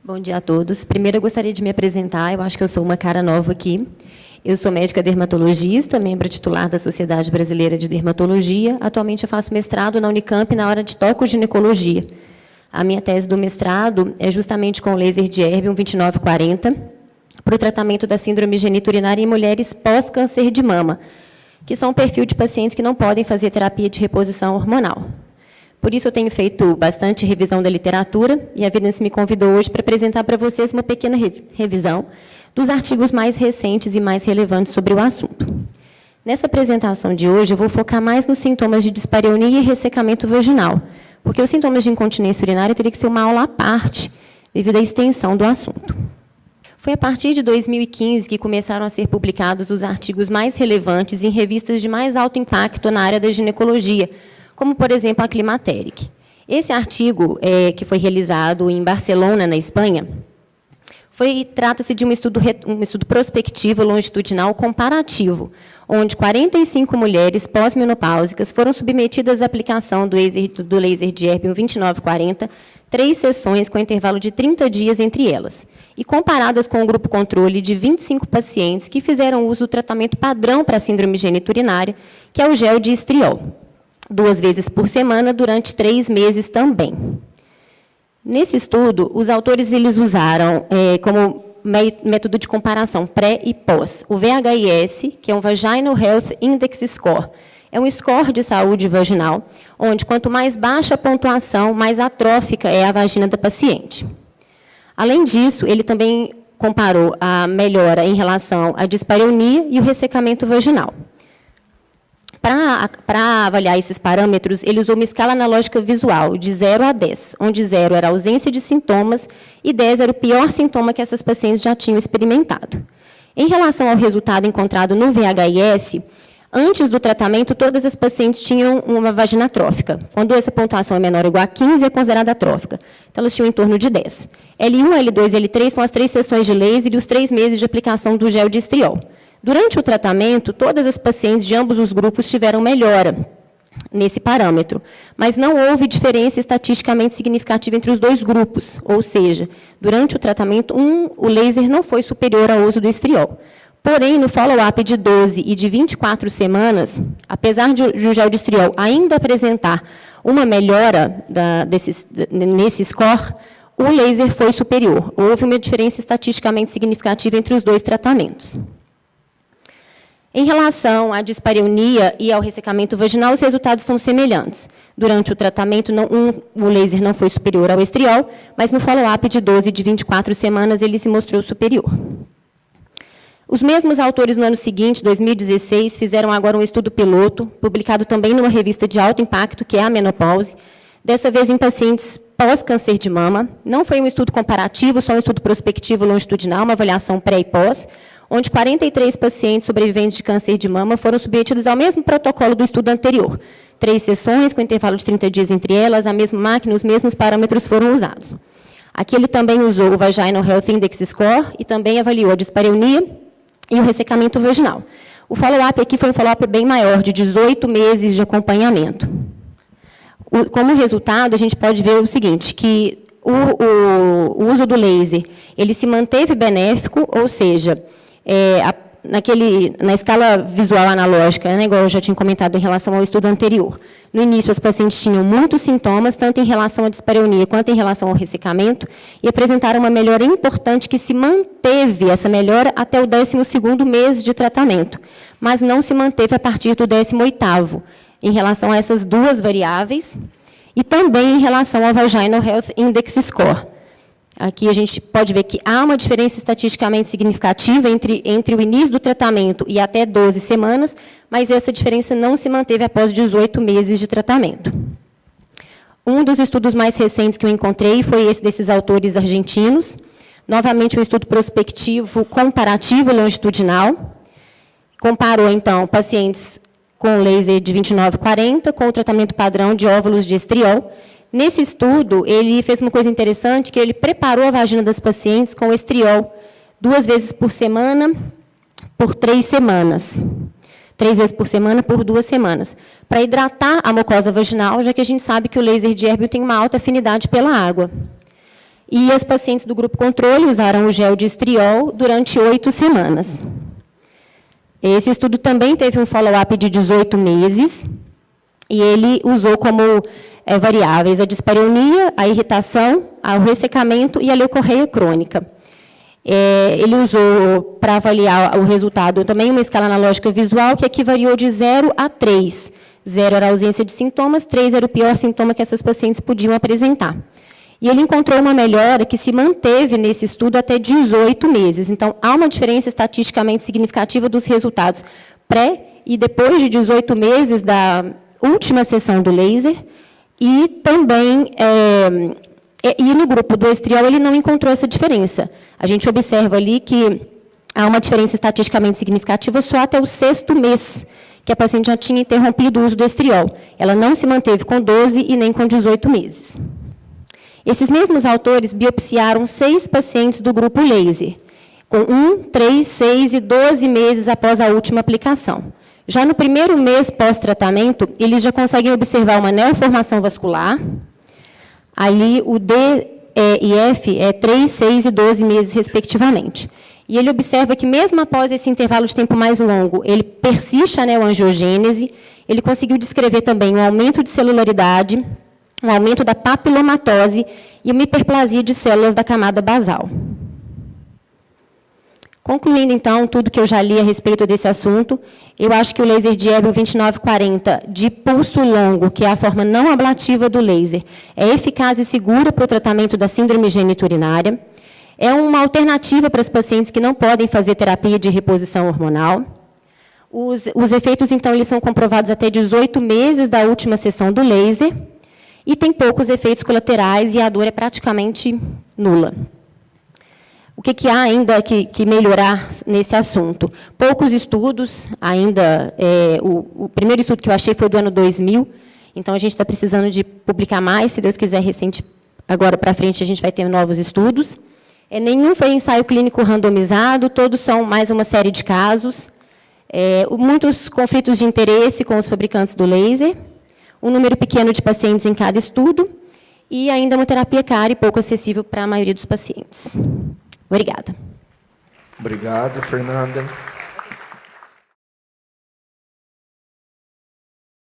Bom dia a todos. Primeiro, eu gostaria de me apresentar. Eu acho que eu sou uma cara nova aqui. Eu sou médica dermatologista, membro titular da Sociedade Brasileira de Dermatologia. Atualmente, eu faço mestrado na Unicamp na área de tocoginecologia. A minha tese do mestrado é justamente com o laser de Erbium 2940 para o tratamento da síndrome geniturinária em mulheres pós-câncer de mama, que são um perfil de pacientes que não podem fazer terapia de reposição hormonal. Por isso, eu tenho feito bastante revisão da literatura, e a Evidence me convidou hoje para apresentar para vocês uma pequena revisão dos artigos mais recentes e mais relevantes sobre o assunto. Nessa apresentação de hoje, eu vou focar mais nos sintomas de dispareunia e ressecamento vaginal, porque os sintomas de incontinência urinária teria que ser uma aula à parte, devido à extensão do assunto. Foi a partir de 2015 que começaram a ser publicados os artigos mais relevantes em revistas de mais alto impacto na área da ginecologia, como, por exemplo, a Climateric. Esse artigo, que foi realizado em Barcelona, na Espanha, trata-se de um estudo prospectivo longitudinal comparativo, onde 45 mulheres pós-menopáusicas foram submetidas à aplicação do laser de Erbium 2940, 3 sessões com intervalo de 30 dias entre elas, e comparadas com o grupo controle de 25 pacientes que fizeram uso do tratamento padrão para a síndrome geniturinária, que é o gel de estriol, 2 vezes por semana, durante 3 meses também. Nesse estudo, os autores usaram como método de comparação pré e pós o VHIS, que é um Vaginal Health Index Score. É um score de saúde vaginal, onde quanto mais baixa a pontuação, mais atrófica é a vagina da paciente. Além disso, ele também comparou a melhora em relação à dispareunia e o ressecamento vaginal. Para avaliar esses parâmetros, ele usou uma escala analógica visual, de 0 a 10, onde 0 era a ausência de sintomas e 10 era o pior sintoma que essas pacientes já tinham experimentado. Em relação ao resultado encontrado no VHIS, antes do tratamento, todas as pacientes tinham uma vagina atrófica. Quando essa pontuação é menor ou igual a 15, é considerada atrófica. Então, elas tinham em torno de 10. L1, L2 e L3 são as 3 sessões de laser e os 3 meses de aplicação do gel de estriol. Durante o tratamento, todas as pacientes de ambos os grupos tiveram melhora nesse parâmetro, mas não houve diferença estatisticamente significativa entre os 2 grupos, ou seja, durante o tratamento, o laser não foi superior ao uso do estriol. Porém, no follow-up de 12 e de 24 semanas, apesar de o gel de estriol ainda apresentar uma melhora nesse score, o laser foi superior. Houve uma diferença estatisticamente significativa entre os 2 tratamentos. Em relação à dispareunia e ao ressecamento vaginal, os resultados são semelhantes. Durante o tratamento, o laser não foi superior ao estriol, mas no follow-up de 12 e de 24 semanas, ele se mostrou superior. Os mesmos autores, no ano seguinte, 2016, fizeram agora um estudo piloto, publicado também numa revista de alto impacto, que é a Menopause, dessa vez em pacientes pós-câncer de mama. Não foi um estudo comparativo, só um estudo prospectivo longitudinal, uma avaliação pré e pós, onde 43 pacientes sobreviventes de câncer de mama foram submetidos ao mesmo protocolo do estudo anterior. 3 sessões, com intervalo de 30 dias entre elas, a mesma máquina, os mesmos parâmetros foram usados. Aqui ele também usou o Vaginal Health Index Score e também avaliou a dispareunia e o ressecamento vaginal. O follow-up aqui foi um follow-up bem maior, de 18 meses de acompanhamento. Como resultado, a gente pode ver o seguinte, que o uso do laser ele se manteve benéfico, ou seja, na escala visual analógica, igual eu já tinha comentado em relação ao estudo anterior. No início, as pacientes tinham muitos sintomas, tanto em relação à dispareunia quanto em relação ao ressecamento, e apresentaram uma melhora importante que se manteve, essa melhora, até o 12º mês de tratamento, mas não se manteve a partir do 18º, em relação a essas 2 variáveis, e também em relação ao Vaginal Health Index Score. Aqui a gente pode ver que há uma diferença estatisticamente significativa entre o início do tratamento e até 12 semanas, mas essa diferença não se manteve após 18 meses de tratamento. Um dos estudos mais recentes que eu encontrei foi esse desses autores argentinos, novamente um estudo prospectivo comparativo longitudinal, comparou, então, pacientes com laser de 2940 com o tratamento padrão de óvulos de estriol. Nesse estudo, ele fez uma coisa interessante, que ele preparou a vagina das pacientes com estriol 2 vezes por semana, por 3 semanas. 3 vezes por semana, por 2 semanas, para hidratar a mucosa vaginal, já que a gente sabe que o laser de Erbium tem uma alta afinidade pela água. E as pacientes do grupo controle usaram o gel de estriol durante 8 semanas. Esse estudo também teve um follow-up de 18 meses, e ele usou como variáveis a dispareunia, a irritação, o ressecamento e a leucorreia crônica. Ele usou, para avaliar o resultado, também uma escala analógica visual, que aqui variou de 0 a 3. 0 era a ausência de sintomas, 3 era o pior sintoma que essas pacientes podiam apresentar. E ele encontrou uma melhora que se manteve nesse estudo até 18 meses. Então, há uma diferença estatisticamente significativa dos resultados pré e depois de 18 meses da última sessão do laser. E também, e no grupo do estriol, ele não encontrou essa diferença. A gente observa ali que há uma diferença estatisticamente significativa só até o 6º mês, que a paciente já tinha interrompido o uso do estriol. Ela não se manteve com 12 e nem com 18 meses. Esses mesmos autores biopsiaram 6 pacientes do grupo laser, com 1, 3, 6 e 12 meses após a última aplicação. Já no primeiro mês pós-tratamento, eles já conseguem observar uma neoformação vascular. Ali, o D e F é 3, 6 e 12 meses, respectivamente. E ele observa que, mesmo após esse intervalo de tempo mais longo, ele persiste a neoangiogênese, ele conseguiu descrever também um aumento de celularidade, um aumento da papilomatose e uma hiperplasia de células da camada basal. Concluindo, então, tudo que eu já li a respeito desse assunto, eu acho que o laser de Ebel 2940, de pulso longo, que é a forma não ablativa do laser, é eficaz e segura para o tratamento da síndrome geniturinária, é uma alternativa para os pacientes que não podem fazer terapia de reposição hormonal. Os efeitos, então, eles são comprovados até 18 meses da última sessão do laser, e tem poucos efeitos colaterais e a dor é praticamente nula. O que há ainda que melhorar nesse assunto? Poucos estudos, ainda. O primeiro estudo que eu achei foi do ano 2000, então a gente está precisando de publicar mais, se Deus quiser, agora para frente a gente vai ter novos estudos. Nenhum foi ensaio clínico randomizado, todos são mais uma série de casos. Muitos conflitos de interesse com os fabricantes do laser, um número pequeno de pacientes em cada estudo, e ainda uma terapia cara e pouco acessível para a maioria dos pacientes. Obrigada. Obrigado, Fernanda.